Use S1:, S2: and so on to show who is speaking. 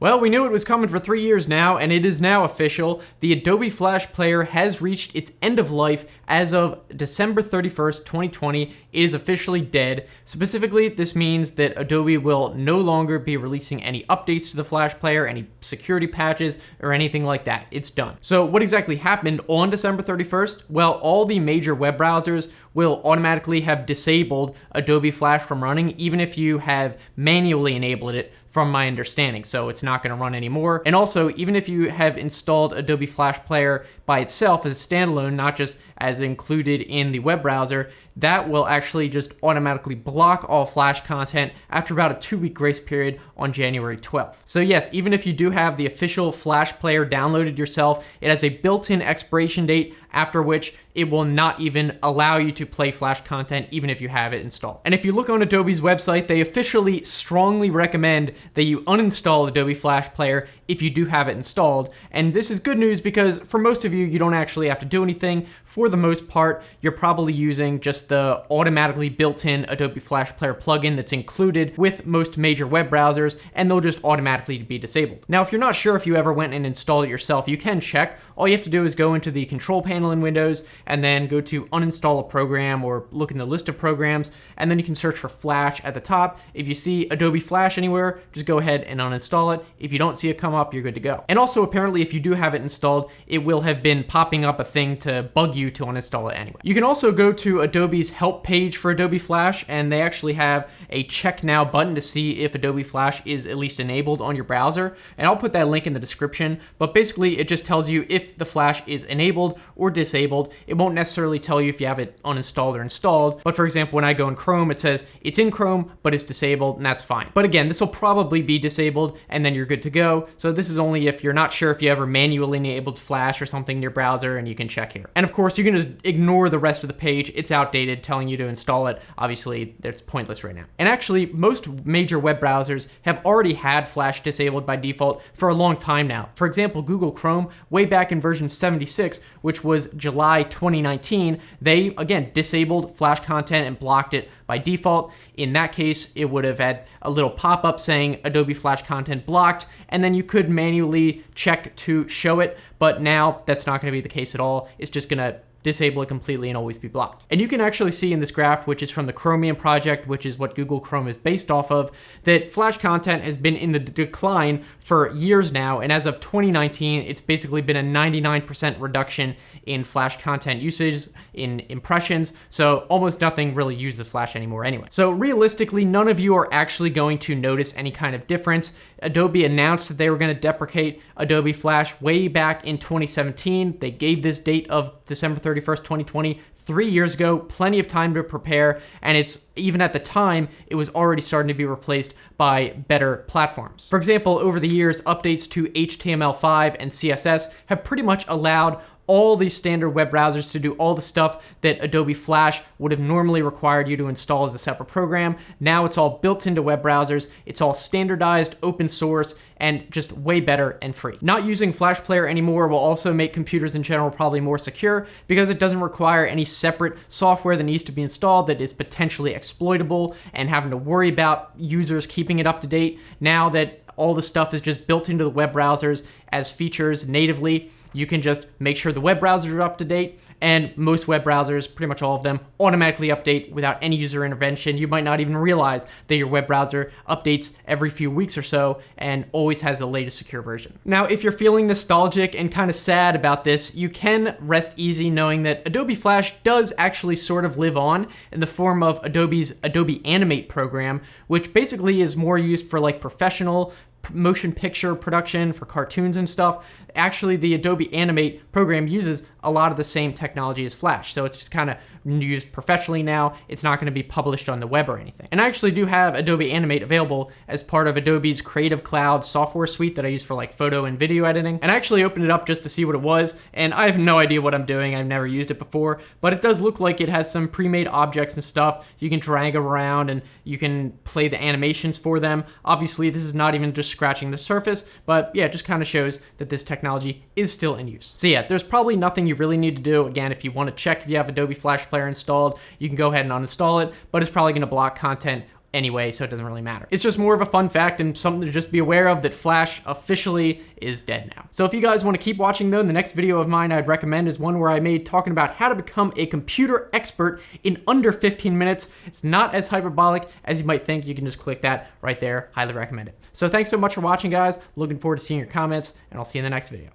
S1: Well, we knew it was coming for 3 years now, and it is now official. The Adobe Flash Player has reached its end of life as of December 31st, 2020. It is officially dead. Specifically, this means that Adobe will no longer be releasing any updates to the Flash Player, any security patches, or anything like that. It's done. So what exactly happened on December 31st? Well, all the major web browsers will automatically have disabled Adobe Flash from running, even if you have manually enabled it, from my understanding. So it's not going to run anymore. And also, even if you have installed Adobe Flash Player by itself as a standalone, not just as included in the web browser, that will actually just automatically block all Flash content after about a 2-week grace period on January 12th. So yes, even if you do have the official Flash Player downloaded yourself, it has a built-in expiration date after which it will not even allow you to play Flash content even if you have it installed. And if you look on Adobe's website, they officially strongly recommend that you uninstall Adobe Flash Player if you do have it installed. And this is good news because for most of you, you don't actually have to do anything. For the most part, you're probably using just the automatically built-in Adobe Flash Player plugin that's included with most major web browsers, and they'll just automatically be disabled. Now, if you're not sure if you ever went and installed it yourself, you can check. All you have to do is go into the control panel in Windows and then go to uninstall a program or look in the list of programs, and then you can search for Flash at the top. If you see Adobe Flash anywhere, just go ahead and uninstall it. If you don't see it come up, you're good to go. And also, apparently, if you do have it installed, it will have been popping up a thing to bug you to uninstall it anyway. You can also go to Adobe's help page for Adobe Flash, and they actually have a check now button to see if Adobe Flash is at least enabled on your browser. And I'll put that link in the description, but basically it just tells you if the Flash is enabled or disabled. It won't necessarily tell you if you have it uninstalled or installed, but for example, when I go in Chrome, it says it's in Chrome, but it's disabled, and that's fine. But again, this will probably be disabled, and then you're good to go. So this is only if you're not sure if you ever manually enabled Flash or something in your browser, and you can check here. And of course, you can just ignore the rest of the page. It's outdated, telling you to install it. Obviously, it's pointless right now. And actually, most major web browsers have already had Flash disabled by default for a long time now. For example, Google Chrome, way back in version 76, which was July 2019, they, again, disabled Flash content and blocked it by default. In that case, it would have had a little pop-up saying Adobe Flash content blocked, and then you could manually check to show it, but now that's not going to be the case at all. It's just going to disable it completely and always be blocked. And you can actually see in this graph, which is from the Chromium project, which is what Google Chrome is based off of, that Flash content has been in the decline for years now. And as of 2019, it's basically been a 99% reduction in Flash content usage, in impressions. So almost nothing really uses Flash anymore anyway. So realistically, none of you are actually going to notice any kind of difference. Adobe announced that they were going to deprecate Adobe Flash way back in 2017. They gave this date of December 31st, 2020, 3 years ago, plenty of time to prepare, and it's even at the time, it was already starting to be replaced by better platforms. For example, over the years, updates to HTML5 and CSS have pretty much allowed all these standard web browsers to do all the stuff that Adobe Flash would have normally required you to install as a separate program. Now it's all built into web browsers, it's all standardized, open source, and just way better and free. Not using Flash Player anymore will also make computers in general probably more secure because it doesn't require any separate software that needs to be installed that is potentially exploitable and having to worry about users keeping it up to date. Now that all the stuff is just built into the web browsers as features natively, you can just make sure the web browsers are up to date, and most web browsers, pretty much all of them, automatically update without any user intervention. You might not even realize that your web browser updates every few weeks or so and always has the latest secure version. Now, if you're feeling nostalgic and kind of sad about this, you can rest easy knowing that Adobe Flash does actually sort of live on in the form of Adobe's Adobe Animate program, which basically is more used for like professional motion picture production for cartoons and stuff. Actually, the Adobe Animate program uses a lot of the same technology as Flash, so it's just kind of used professionally now. It's not going to be published on the web or anything. And I actually do have Adobe Animate available as part of Adobe's Creative Cloud software suite that I use for like photo and video editing. And I actually opened it up just to see what it was, and I have no idea what I'm doing. I've never used it before, but it does look like it has some pre-made objects and stuff. You can drag them around and you can play the animations for them. Obviously, this is not even just scratching the surface, but yeah, it just kind of shows that this technology is still in use. So yeah, there's probably nothing you really need to do. Again, if you want to check if you have Adobe Flash Player installed, you can go ahead and uninstall it, but it's probably going to block content anyway, so it doesn't really matter. It's just more of a fun fact and something to just be aware of, that Flash officially is dead now. So if you guys want to keep watching though, the next video of mine I'd recommend is one where I made talking about how to become a computer expert in under 15 minutes. It's not as hyperbolic as you might think. You can just click that right there. Highly recommend it. So thanks so much for watching, guys. Looking forward to seeing your comments, and I'll see you in the next video.